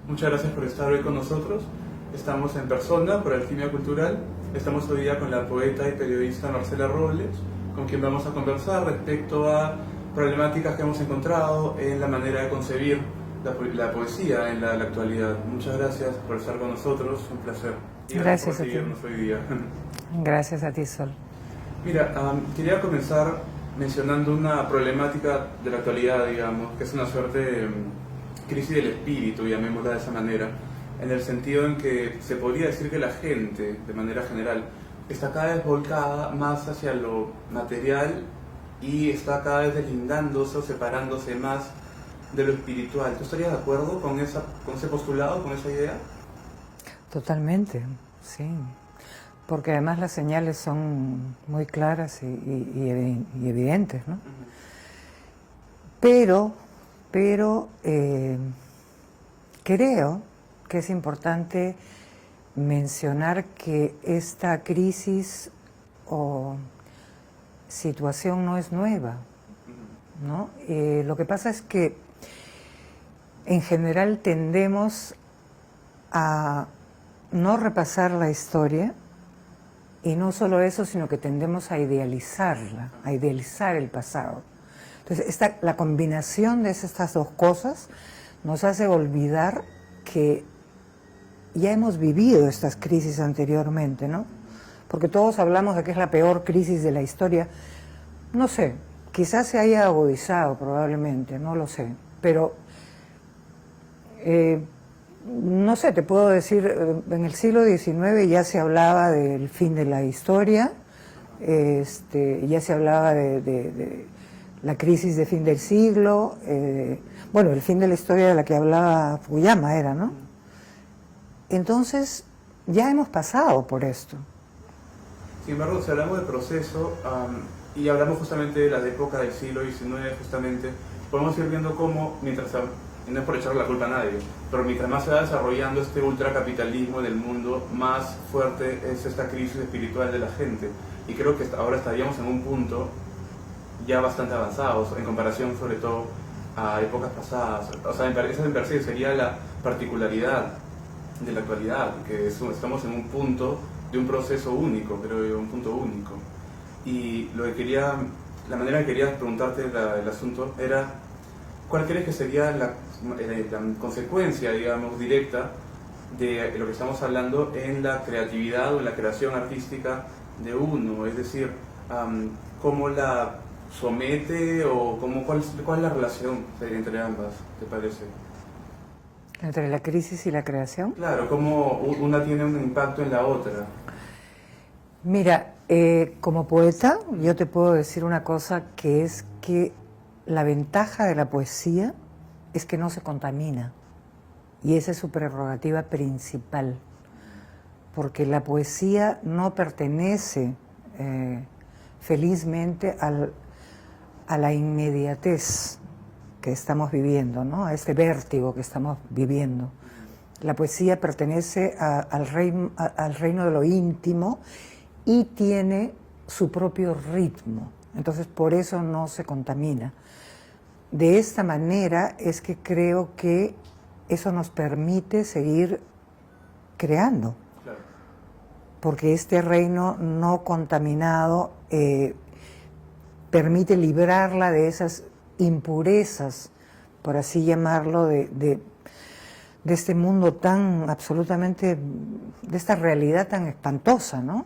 Muchas gracias por estar hoy con nosotros. Estamos en persona por Alquimia Cultural. Estamos hoy día con la poeta y periodista Marcela Robles, con quien vamos a conversar respecto a problemáticas que hemos encontrado en la manera de concebir la poesía en la actualidad. Muchas gracias por estar con nosotros, un placer. Y gracias por a ti. seguirnos hoy día. Gracias a ti, Sol. Mira, quería comenzar mencionando una problemática de la actualidad, digamos, que es una suerte de crisis del espíritu, llamémosla de esa manera, en el sentido en que se podría decir que la gente, de manera general, está cada vez volcada más hacia lo material y está cada vez deslindándose o separándose más de lo espiritual. ¿Tú estarías de acuerdo con ese postulado, con esa idea? Totalmente, sí. Porque además las señales son muy claras y evidentes, ¿no? Pero creo que es importante mencionar que esta crisis o situación no es nueva, ¿no? Lo que pasa es que en general tendemos a no repasar la historia, y no solo eso, sino que tendemos a idealizarla, a idealizar el pasado. Entonces, la combinación de estas dos cosas nos hace olvidar que ya hemos vivido estas crisis anteriormente, ¿no? Porque todos hablamos de que es la peor crisis de la historia. No sé, quizás se haya agudizado probablemente, no lo sé, pero no sé, te puedo decir, en el siglo XIX ya se hablaba del fin de la historia, ya se hablaba de la crisis de fin del siglo, bueno, el fin de la historia de la que hablaba Fukuyama era, ¿no? Entonces, ya hemos pasado por esto. Sin embargo, si hablamos de proceso, y hablamos justamente de la época del siglo XIX, justamente, podemos ir viendo cómo, y no es por echarle la culpa a nadie, pero mientras más se va desarrollando este ultracapitalismo en el mundo, más fuerte es esta crisis espiritual de la gente. Y creo que ahora estaríamos en un punto ya bastante avanzados, en comparación sobre todo a épocas pasadas. O sea, esa me parece que sería la particularidad de la actualidad, que estamos en un punto de un proceso único, creo yo, un punto único. Y la manera que quería preguntarte el asunto era, ¿cuál crees que sería la consecuencia, digamos, directa de lo que estamos hablando en la creatividad o en la creación artística de uno? Es decir, ¿cómo la somete o cuál es la relación entre ambas, te parece? ¿Entre la crisis y la creación? Claro, cómo una tiene un impacto en la otra. Mira, como poeta yo te puedo decir una cosa, que es que la ventaja de la poesía es que no se contamina, y esa es su prerrogativa principal, porque la poesía no pertenece felizmente a la inmediatez que estamos viviendo, ¿no? A este vértigo que estamos viviendo. La poesía pertenece al reino de lo íntimo y tiene su propio ritmo, entonces por eso no se contamina. De esta manera es que creo que eso nos permite seguir creando, Claro. porque este reino no contaminado permite librarla de esas impurezas, por así llamarlo, de este mundo tan absolutamente, de esta realidad tan espantosa, ¿no?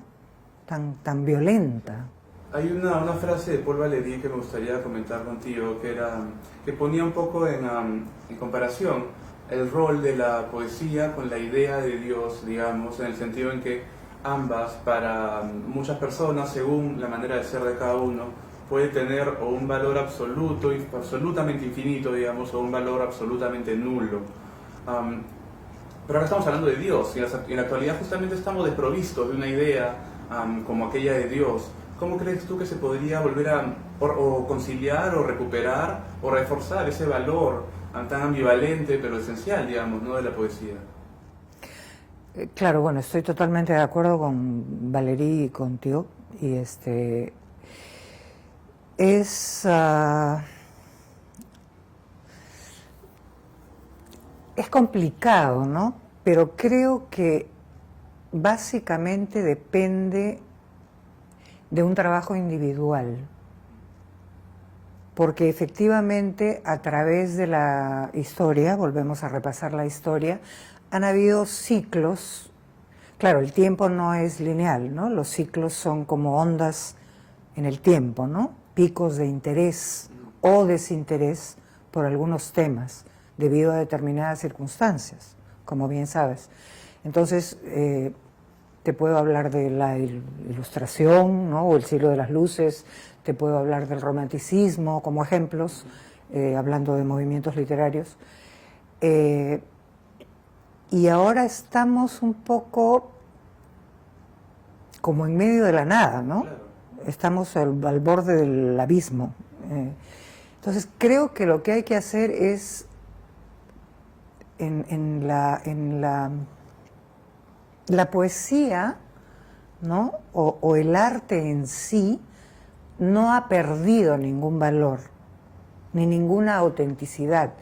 Tan violenta. Hay una frase de Paul Valéry que me gustaría comentar contigo, que ponía un poco en comparación el rol de la poesía con la idea de Dios, digamos, en el sentido en que ambas, para muchas personas, según la manera de ser de cada uno, puede tener o un valor absoluto, absolutamente infinito, digamos, o un valor absolutamente nulo. Pero ahora estamos hablando de Dios, y en la actualidad justamente estamos desprovistos de una idea como aquella de Dios. ¿Cómo crees tú que se podría volver o conciliar, o recuperar, o reforzar ese valor tan ambivalente, pero esencial, digamos, ¿no?, de la poesía? Claro, bueno, estoy totalmente de acuerdo con Valéry y contigo, y es Es complicado, ¿no? Pero creo que básicamente depende de un trabajo individual. Porque efectivamente a través de la historia, volvemos a repasar la historia, han habido ciclos. Claro, el tiempo no es lineal, ¿no? Los ciclos son como ondas en el tiempo, ¿no? Picos de interés o desinterés por algunos temas debido a determinadas circunstancias, como bien sabes. Entonces, te puedo hablar de la Ilustración, ¿no? O el siglo de las luces, te puedo hablar del romanticismo como ejemplos, hablando de movimientos literarios. Y ahora estamos un poco como en medio de la nada, ¿no? Claro. Estamos al borde del abismo. Entonces creo que lo que hay que hacer es en la poesía, ¿no? O el arte en sí no ha perdido ningún valor ni ninguna autenticidad.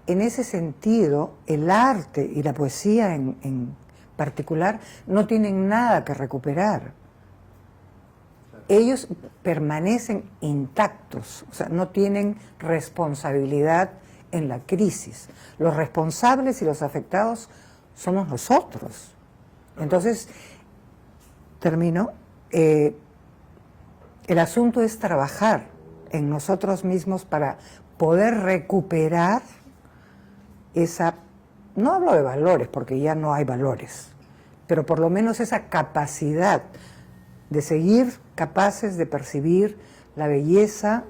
En ese sentido, el arte y la poesía en particular no tienen nada que recuperar. Ellos permanecen intactos, o sea, no tienen responsabilidad en la crisis. Los responsables y los afectados somos nosotros. Entonces, termino, el asunto es trabajar en nosotros mismos para poder recuperar esa, no hablo de valores porque ya no hay valores, pero por lo menos esa capacidad de seguir capaces de percibir la belleza,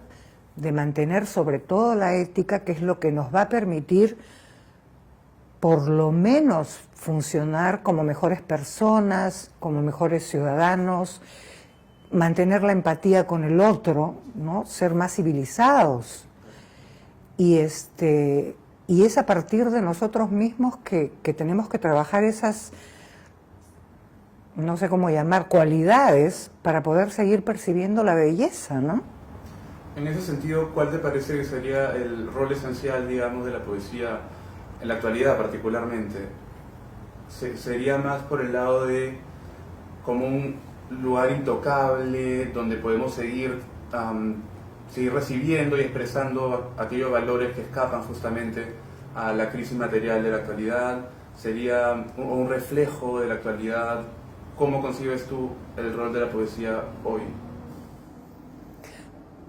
de mantener sobre todo la ética, que es lo que nos va a permitir por lo menos funcionar como mejores personas, como mejores ciudadanos, mantener la empatía con el otro, ¿no? Ser más civilizados. Y es a partir de nosotros mismos que tenemos que trabajar esas, no sé cómo llamar, cualidades para poder seguir percibiendo la belleza, ¿no? En ese sentido, ¿cuál te parece que sería el rol esencial, digamos, de la poesía en la actualidad particularmente? ¿Sería más por el lado de como un lugar intocable donde podemos seguir recibiendo y expresando aquellos valores que escapan justamente a la crisis material de la actualidad? ¿Sería un reflejo de la actualidad? ¿Cómo concibes tú el rol de la poesía hoy?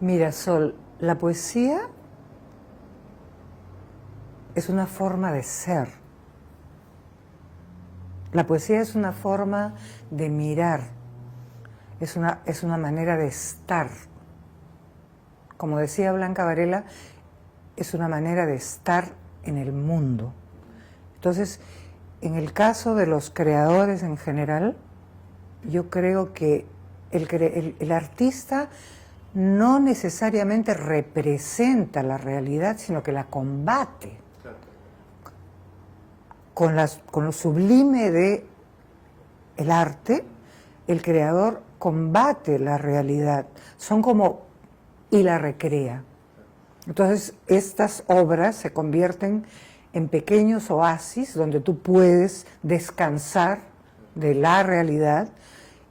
Mira, Sol, la poesía es una forma de ser. La poesía es una forma de mirar, es una manera de estar. Como decía Blanca Varela, es una manera de estar en el mundo. Entonces, en el caso de los creadores en general, yo creo que el artista no necesariamente representa la realidad, sino que la combate. Con lo sublime de el arte, el creador combate la realidad. Son como y la recrea. Entonces, estas obras se convierten en pequeños oasis donde tú puedes descansar de la realidad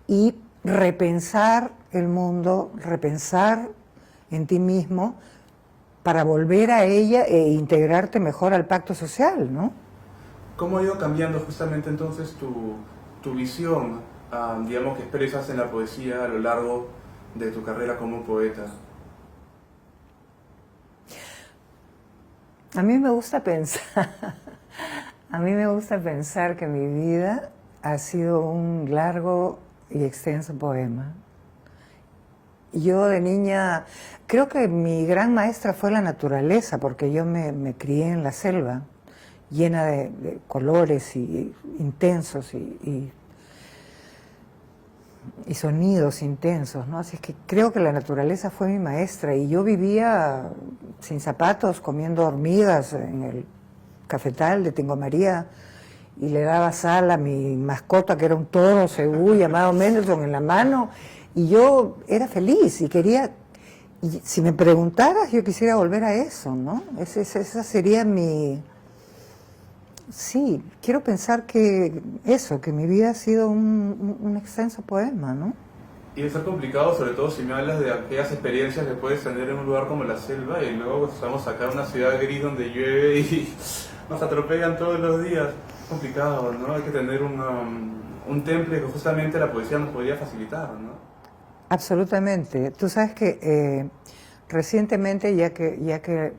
y repensar el mundo, repensar en ti mismo para volver a ella e integrarte mejor al pacto social, ¿no? ¿Cómo ha ido cambiando justamente entonces tu visión, digamos, que expresas en la poesía a lo largo de tu carrera como poeta? A mí me gusta pensar, que mi vida ha sido un largo y extenso poema. Yo de niña, creo que mi gran maestra fue la naturaleza, porque yo me crié en la selva, llena de colores y intensos y sonidos intensos, ¿no? Así es que creo que la naturaleza fue mi maestra y yo vivía sin zapatos, comiendo hormigas en el cafetal de Tingo María y le daba sal a mi mascota, que era un toro cebú llamado Mendelssohn, en la mano, y yo era feliz y quería, y si me preguntaras, yo quisiera volver a eso, ¿no? Esa sería mi Sí, quiero pensar que eso, que mi vida ha sido un extenso poema, ¿no? Y es complicado, sobre todo si me hablas de aquellas experiencias que puedes tener en un lugar como la selva y luego pues, estamos acá en una ciudad gris donde llueve y nos atropellan todos los días. Es complicado, ¿no? Hay que tener un temple que justamente la poesía nos podría facilitar, ¿no? Absolutamente. Tú sabes que recientemente, ya que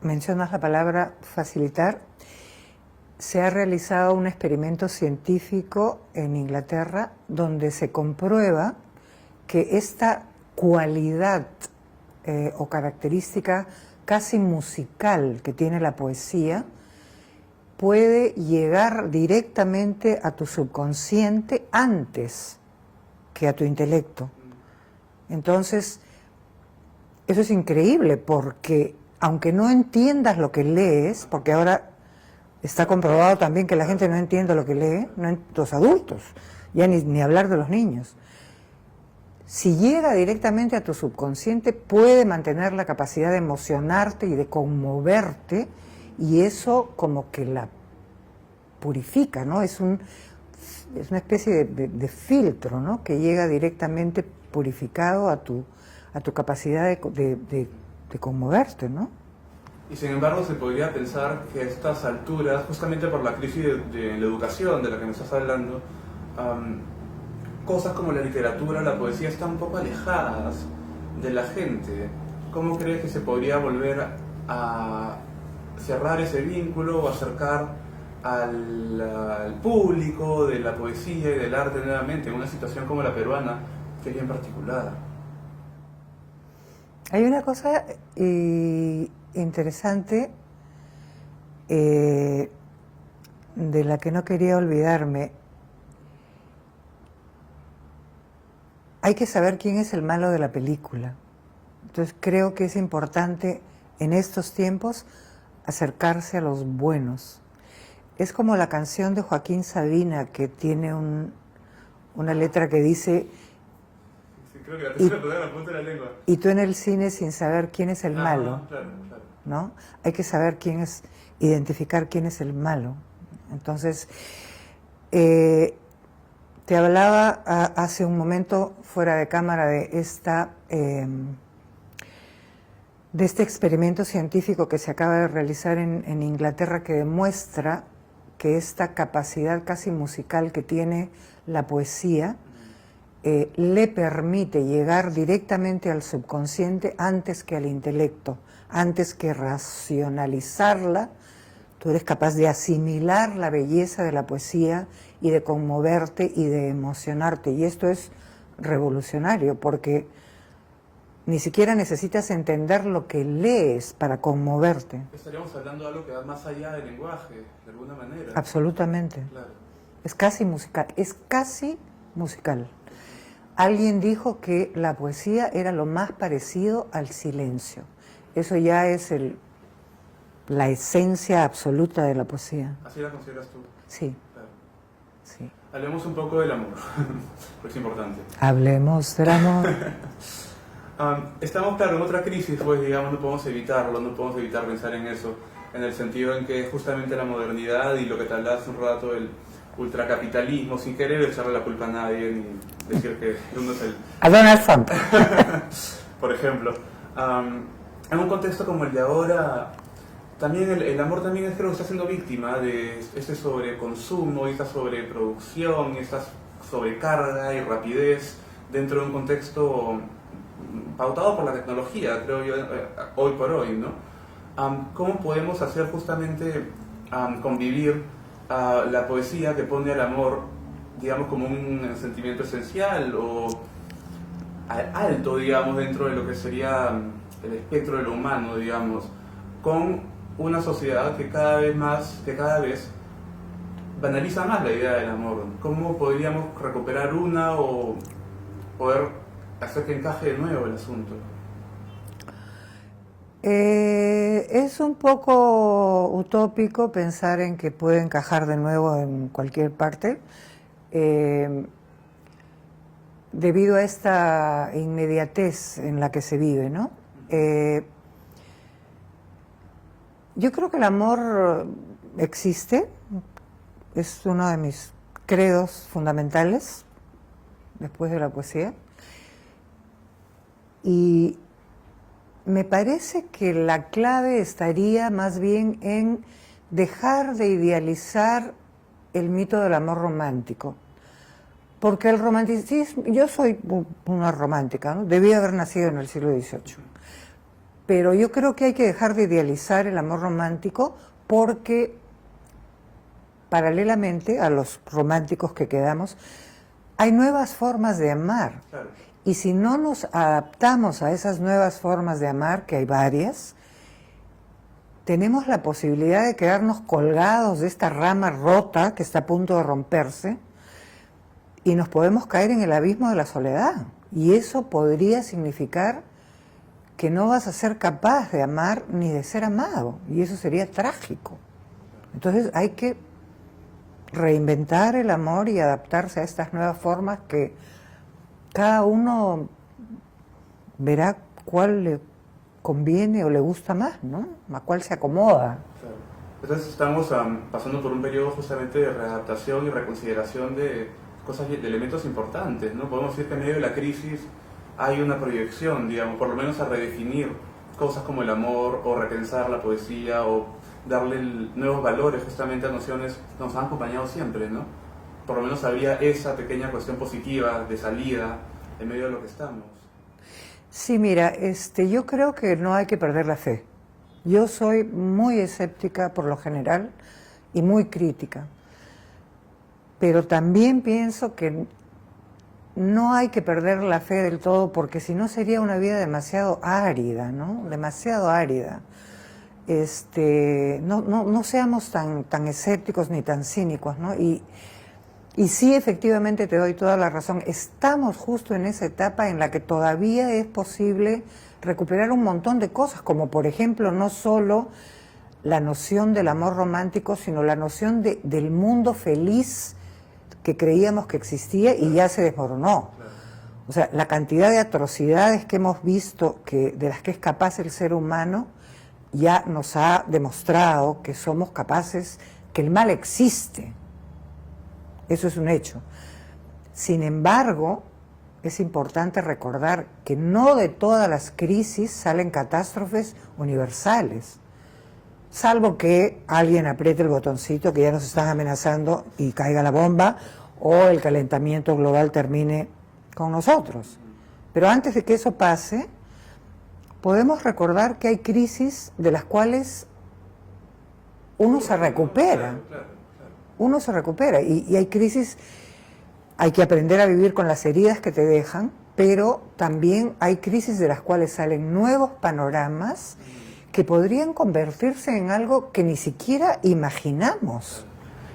mencionas la palabra facilitar, se ha realizado un experimento científico en Inglaterra donde se comprueba que esta cualidad o característica casi musical que tiene la poesía puede llegar directamente a tu subconsciente antes que a tu intelecto. Entonces, eso es increíble porque aunque no entiendas lo que lees, porque ahora está comprobado también que la gente no entiende lo que lee, los adultos, ya ni hablar de los niños. Si llega directamente a tu subconsciente, puede mantener la capacidad de emocionarte y de conmoverte, y eso como que la purifica, ¿no? Es una especie de filtro, ¿no? Que llega directamente purificado a tu capacidad de conmoverte, ¿no? Y sin embargo se podría pensar que a estas alturas, justamente por la crisis de la educación de la que me estás hablando, cosas como la literatura, la poesía están un poco alejadas de la gente. ¿Cómo crees que se podría volver a cerrar ese vínculo o acercar al público de la poesía y del arte nuevamente en una situación como la peruana, que es bien particular? Hay una cosa interesante de la que no quería olvidarme. Hay que saber quién es el malo de la película. Entonces creo que es importante en estos tiempos acercarse a los buenos. Es como la canción de Joaquín Sabina, que tiene una letra que dice: Sí, creo que la tengo en la punta de la lengua. Y tú en el cine sin saber quién es el malo, Claro, claro. ¿no? Hay que saber identificar quién es el malo. Entonces, te hablaba hace un momento fuera de cámara de este experimento científico que se acaba de realizar en Inglaterra, que demuestra que esta capacidad casi musical que tiene la poesía le permite llegar directamente al subconsciente antes que al intelecto, antes que racionalizarla. Tú eres capaz de asimilar la belleza de la poesía y de conmoverte y de emocionarte. Y esto es revolucionario porque ni siquiera necesitas entender lo que lees para conmoverte. Estaríamos hablando de algo que va más allá del lenguaje, de alguna manera. Absolutamente. Claro. Es casi musical, es casi musical. Alguien dijo que la poesía era lo más parecido al silencio. Eso ya es la esencia absoluta de la poesía. ¿Así la consideras tú? Sí, Claro. sí. Hablemos un poco del amor, porque es importante. Hablemos del amor. Estamos, claro, en otra crisis, pues digamos, no podemos evitarlo, no podemos evitar pensar en eso, en el sentido en que justamente la modernidad y lo que te hablaba hace un rato, el ultracapitalismo, sin querer echarle la culpa a nadie ni decir que uno es el... A Donald Trump. Por ejemplo, en un contexto como el de ahora, también el amor también es, creo que está siendo víctima de este sobreconsumo, esta sobreproducción, esta sobrecarga y rapidez dentro de un contexto pautado por la tecnología, creo yo, hoy por hoy, ¿no? ¿Cómo podemos hacer justamente convivir la poesía que pone al amor, digamos, como un sentimiento esencial o alto, digamos, dentro de lo que sería el espectro de lo humano, digamos, con una sociedad que cada vez banaliza más la idea del amor? ¿Cómo podríamos recuperar una o poder hacer que encaje de nuevo el asunto? Es un poco utópico pensar en que puede encajar de nuevo en cualquier parte, debido a esta inmediatez en la que se vive, ¿no? Yo creo que el amor existe, es uno de mis credos fundamentales después de la poesía. Y me parece que la clave estaría más bien en dejar de idealizar el mito del amor romántico. Porque el romanticismo, yo soy una romántica, ¿no? Debí haber nacido en el siglo XVIII. Pero yo creo que hay que dejar de idealizar el amor romántico porque, paralelamente a los románticos que quedamos, hay nuevas formas de amar. Claro. Y si no nos adaptamos a esas nuevas formas de amar, que hay varias, tenemos la posibilidad de quedarnos colgados de esta rama rota que está a punto de romperse y nos podemos caer en el abismo de la soledad. Y eso podría significar que no vas a ser capaz de amar ni de ser amado. Y eso sería trágico. Entonces hay que reinventar el amor y adaptarse a estas nuevas formas que cada uno verá cuál le conviene o le gusta más, ¿no? A cuál se acomoda. Claro. Entonces estamos pasando por un periodo justamente de readaptación y reconsideración de cosas, de elementos importantes, ¿no? Podemos decir que en medio de la crisis hay una proyección, digamos, por lo menos a redefinir cosas como el amor o repensar la poesía o darle nuevos valores justamente a nociones que nos han acompañado siempre, ¿no? Por lo menos había esa pequeña cuestión positiva de salida en medio de lo que estamos. Sí, mira, yo creo que no hay que perder la fe. Yo soy muy escéptica por lo general y muy crítica. Pero también pienso que no hay que perder la fe del todo porque si no sería una vida demasiado árida, ¿no? Demasiado árida. No seamos tan escépticos ni tan cínicos, ¿no? Y sí, efectivamente, te doy toda la razón. Estamos justo en esa etapa en la que todavía es posible recuperar un montón de cosas, como por ejemplo, no solo la noción del amor romántico, sino la noción del mundo feliz que creíamos que existía y ya se desmoronó. O sea, la cantidad de atrocidades que hemos visto, de las que es capaz el ser humano, ya nos ha demostrado que somos capaces, que el mal existe. Eso es un hecho. Sin embargo, es importante recordar que no de todas las crisis salen catástrofes universales, salvo que alguien apriete el botoncito que ya nos están amenazando y caiga la bomba o el calentamiento global termine con nosotros. Pero antes de que eso pase, podemos recordar que hay crisis de las cuales uno se recupera. Uno se recupera y hay crisis, hay que aprender a vivir con las heridas que te dejan, pero también hay crisis de las cuales salen nuevos panoramas que podrían convertirse en algo que ni siquiera imaginamos.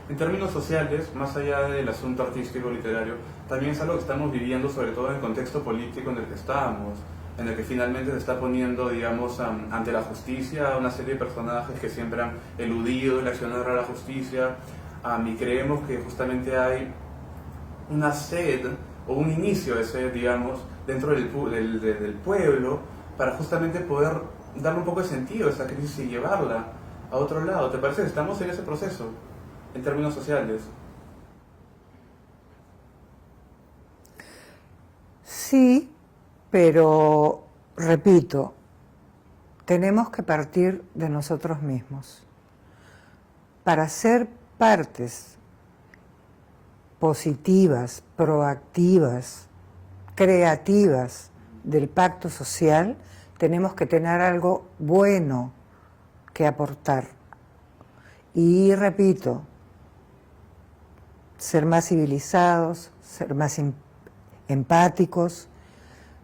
En términos sociales, más allá del asunto artístico literario, también es algo que estamos viviendo, sobre todo en el contexto político en el que estamos, en el que finalmente se está poniendo, digamos, ante la justicia una serie de personajes que siempre han eludido el accionar a la justicia, y creemos que justamente hay una sed o un inicio de sed, digamos, dentro del pueblo para justamente poder darle un poco de sentido a esa crisis y llevarla a otro lado. ¿Te parece que estamos en ese proceso en términos sociales? Sí, pero repito, tenemos que partir de nosotros mismos. Para ser partes positivas, proactivas, creativas del pacto social, tenemos que tener algo bueno que aportar. Y repito, ser más civilizados, ser más empáticos,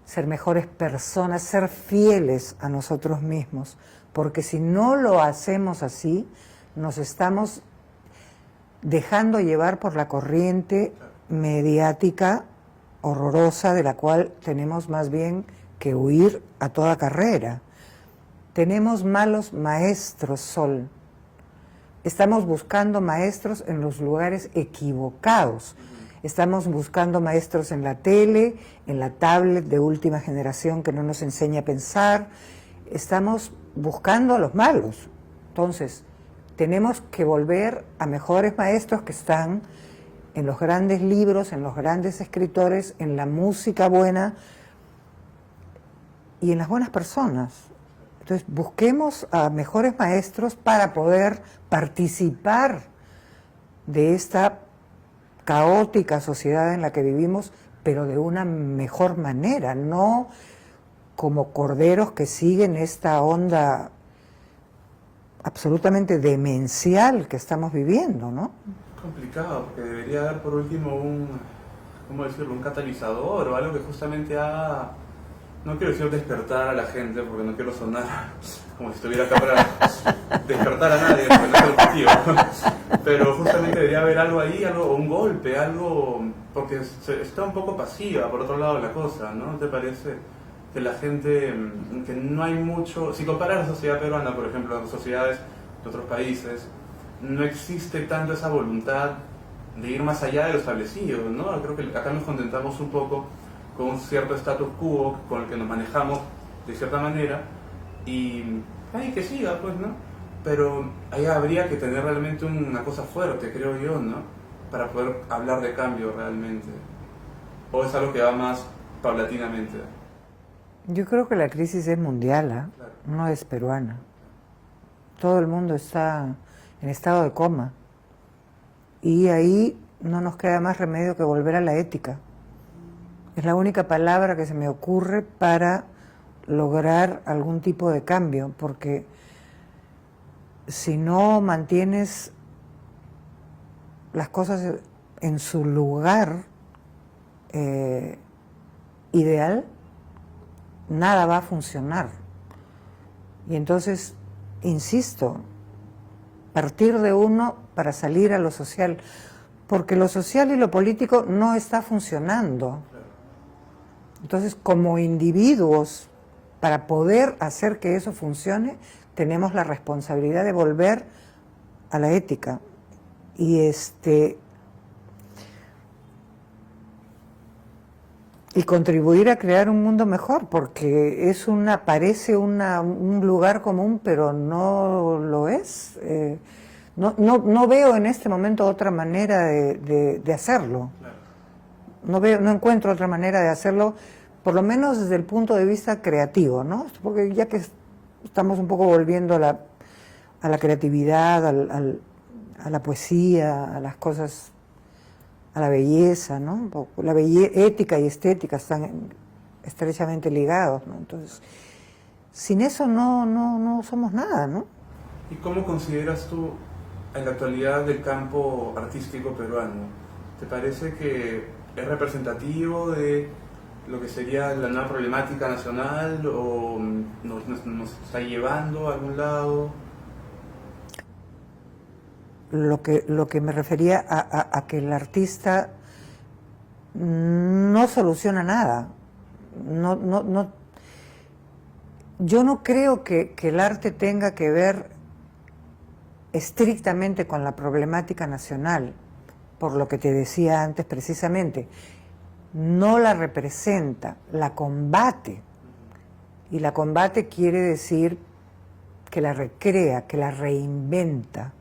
ser mejores personas, ser fieles a nosotros mismos, porque si no lo hacemos así, nos estamos dejando llevar por la corriente mediática horrorosa de la cual tenemos más bien que huir a toda carrera. Tenemos malos maestros, Sol. Estamos buscando maestros en los lugares equivocados. Estamos buscando maestros en la tele, en la tablet de última generación que no nos enseña a pensar. Estamos buscando a los malos. Entonces, tenemos que volver a mejores maestros que están en los grandes libros, en los grandes escritores, en la música buena y en las buenas personas. Entonces, busquemos a mejores maestros para poder participar de esta caótica sociedad en la que vivimos, pero de una mejor manera, no como corderos que siguen esta onda absolutamente demencial que estamos viviendo, ¿no? Complicado, porque debería haber por último ¿cómo decirlo? Un catalizador o algo que justamente haga, no quiero decir despertar a la gente, porque no quiero sonar como si estuviera acá para despertar a nadie, porque no es el objetivo. Pero justamente debería haber algo ahí, algo, un golpe, algo, porque está un poco pasiva por otro lado la cosa, ¿no? ¿Te parece? Que la gente, que no hay mucho, si comparas la sociedad peruana, por ejemplo, con sociedades de otros países, no existe tanto esa voluntad de ir más allá de lo establecido, ¿no? Creo que acá nos contentamos un poco con un cierto status quo con el que nos manejamos de cierta manera y ay, que siga, pues, ¿no? Pero ahí habría que tener realmente una cosa fuerte, creo yo, ¿no? Para poder hablar de cambio realmente. ¿O es algo que va más paulatinamente? Yo creo que la crisis es mundial, ¿eh? Claro. No es peruana. Todo el mundo está en estado de coma. Y ahí no nos queda más remedio que volver a la ética. Es la única palabra que se me ocurre para lograr algún tipo de cambio, porque si no mantienes las cosas en su lugar ideal, nada va a funcionar. Y entonces, insisto, partir de uno para salir a lo social, porque lo social y lo político no está funcionando. Entonces, como individuos, para poder hacer que eso funcione, tenemos la responsabilidad de volver a la ética. Y contribuir a crear un mundo mejor, porque parece un lugar común, pero no lo es. No veo en este momento otra manera de hacerlo. No encuentro otra manera de hacerlo, por lo menos desde el punto de vista creativo, ¿no? Porque ya que estamos un poco volviendo a la creatividad, a la poesía, a las cosas, a la belleza, ¿no? La ética y estética están estrechamente ligados, ¿no? Entonces, sin eso no somos nada, ¿no? ¿Y cómo consideras tú en la actualidad del campo artístico peruano? ¿Te parece que es representativo de lo que sería la nueva problemática nacional o nos está llevando a algún lado? Lo que me refería a que el artista no soluciona nada. Yo no creo que el arte tenga que ver estrictamente con la problemática nacional, por lo que te decía antes precisamente. No la representa, la combate. Y la combate quiere decir que la recrea, que la reinventa.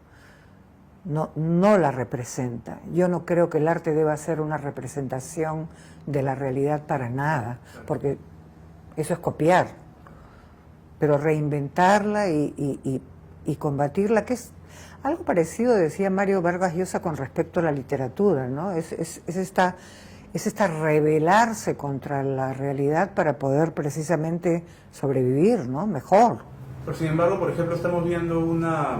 No la representa. Yo no creo que el arte deba ser una representación de la realidad para nada, porque eso es copiar. Pero reinventarla y combatirla, que es algo parecido, decía Mario Vargas Llosa con respecto a la literatura, ¿no? Es esta rebelarse contra la realidad para poder precisamente sobrevivir, ¿no? Mejor. Pero sin embargo, por ejemplo, estamos viendo una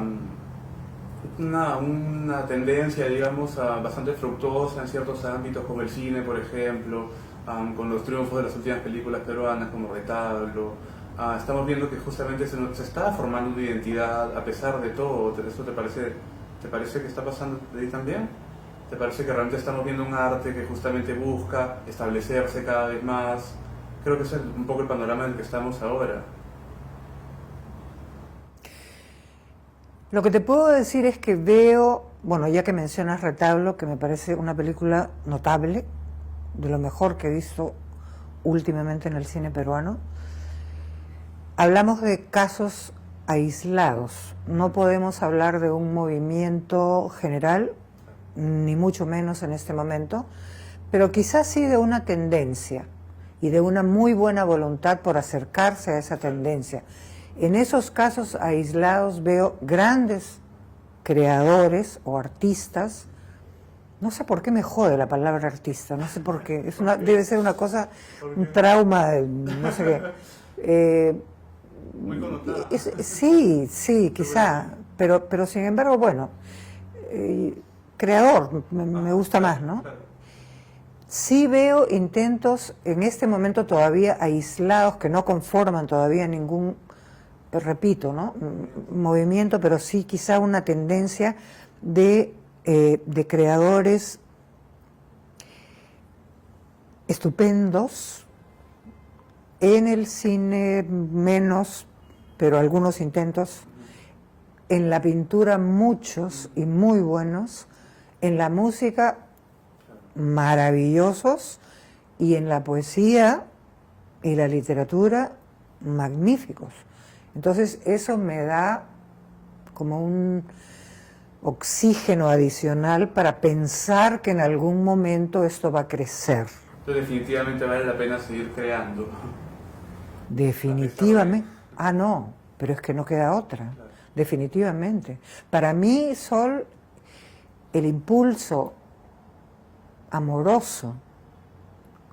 tendencia, digamos, bastante fructuosa en ciertos ámbitos, como el cine, por ejemplo, con los triunfos de las últimas películas peruanas, como Retablo. Estamos viendo que justamente se está formando una identidad a pesar de todo. ¿Eso te parece que está pasando de ahí también? ¿Te parece que realmente estamos viendo un arte que justamente busca establecerse cada vez más? Creo que ese es un poco el panorama en el que estamos ahora. Lo que te puedo decir es que veo, bueno, ya que mencionas Retablo, que me parece una película notable, de lo mejor que he visto últimamente en el cine peruano, hablamos de casos aislados. No podemos hablar de un movimiento general, ni mucho menos en este momento, pero quizás sí de una tendencia y de una muy buena voluntad por acercarse a esa tendencia. En esos casos aislados veo grandes creadores o artistas. No sé por qué me jode la palabra artista, no sé por qué. Debe ser una cosa, un trauma, no sé qué. Muy connotada. Sí, quizá, pero sin embargo, bueno, creador me gusta más, ¿no? Sí veo intentos en este momento todavía aislados que no conforman todavía ningún, repito, ¿no? Movimiento, pero sí quizá una tendencia de creadores estupendos, en el cine menos, pero algunos intentos, en la pintura muchos y muy buenos, en la música maravillosos y en la poesía y la literatura magníficos. Entonces eso me da como un oxígeno adicional para pensar que en algún momento esto va a crecer. Entonces definitivamente vale la pena seguir creando. Definitivamente. Ah, no, pero es que no queda otra. Claro. Definitivamente. Para mí, Sol, el impulso amoroso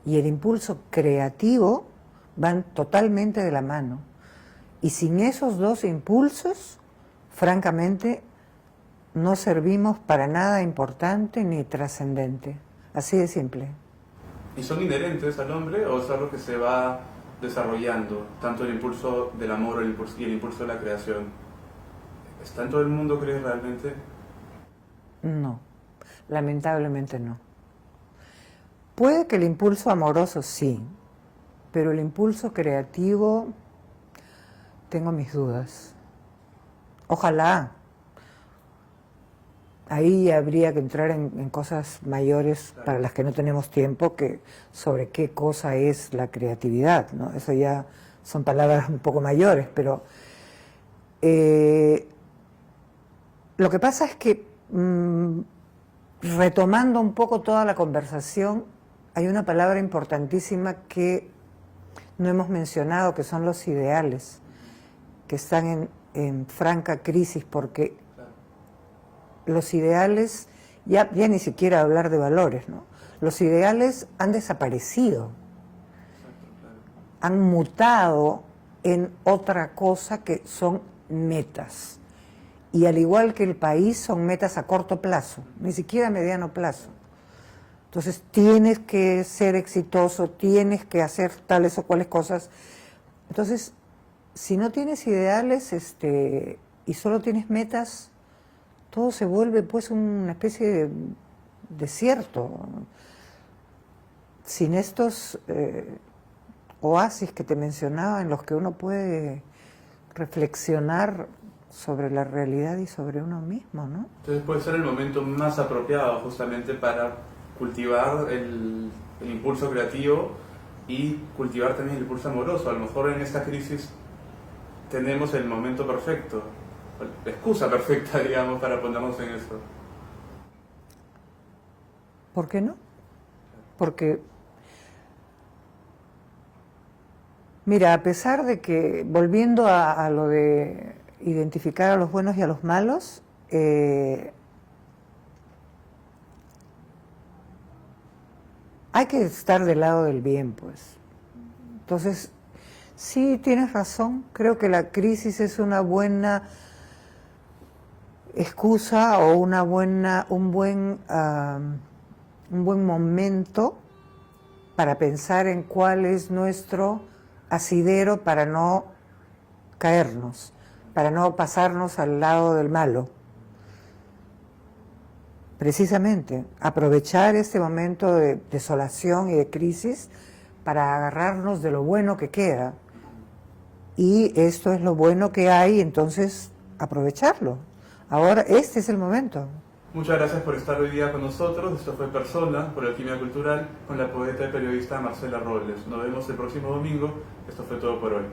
y el impulso creativo van totalmente de la mano. Y sin esos dos impulsos, francamente, no servimos para nada importante ni trascendente. Así de simple. ¿Y son inherentes al hombre o es algo que se va desarrollando, tanto el impulso del amor y el impulso de la creación? ¿Está en todo el mundo, crees, realmente? No, lamentablemente no. Puede que el impulso amoroso sí, pero el impulso creativo tengo mis dudas. Ojalá. Ahí habría que entrar en cosas mayores para las que no tenemos tiempo, que sobre qué cosa es la creatividad, ¿no? Eso ya son palabras un poco mayores, pero lo que pasa es que retomando un poco toda la conversación, hay una palabra importantísima que no hemos mencionado, que son los ideales, que están en franca crisis, porque los ideales, ya ni siquiera hablar de valores, ¿no? Los ideales han desaparecido, han mutado en otra cosa que son metas. Y al igual que el país, son metas a corto plazo, ni siquiera a mediano plazo. Entonces tienes que ser exitoso, tienes que hacer tales o cuales cosas. Entonces, si no tienes ideales y solo tienes metas, todo se vuelve pues una especie de desierto. Sin estos oasis que te mencionaba, en los que uno puede reflexionar sobre la realidad y sobre uno mismo, ¿no? Entonces puede ser el momento más apropiado justamente para cultivar el impulso creativo y cultivar también el impulso amoroso. A lo mejor en esta crisis tenemos el momento perfecto, la excusa perfecta, digamos, para ponernos en eso. ¿Por qué no? Porque, mira, a pesar de que, volviendo a lo de identificar a los buenos y a los malos, hay que estar del lado del bien, pues. Entonces, sí, tienes razón, creo que la crisis es una buena excusa o un buen momento para pensar en cuál es nuestro asidero para no caernos, para no pasarnos al lado del malo. Precisamente, aprovechar este momento de desolación y de crisis para agarrarnos de lo bueno que queda. Y esto es lo bueno que hay, entonces aprovecharlo. Ahora, este es el momento. Muchas gracias por estar hoy día con nosotros. Esto fue Persona, por Alquimia Cultural, con la poeta y periodista Marcela Robles. Nos vemos el próximo domingo. Esto fue todo por hoy.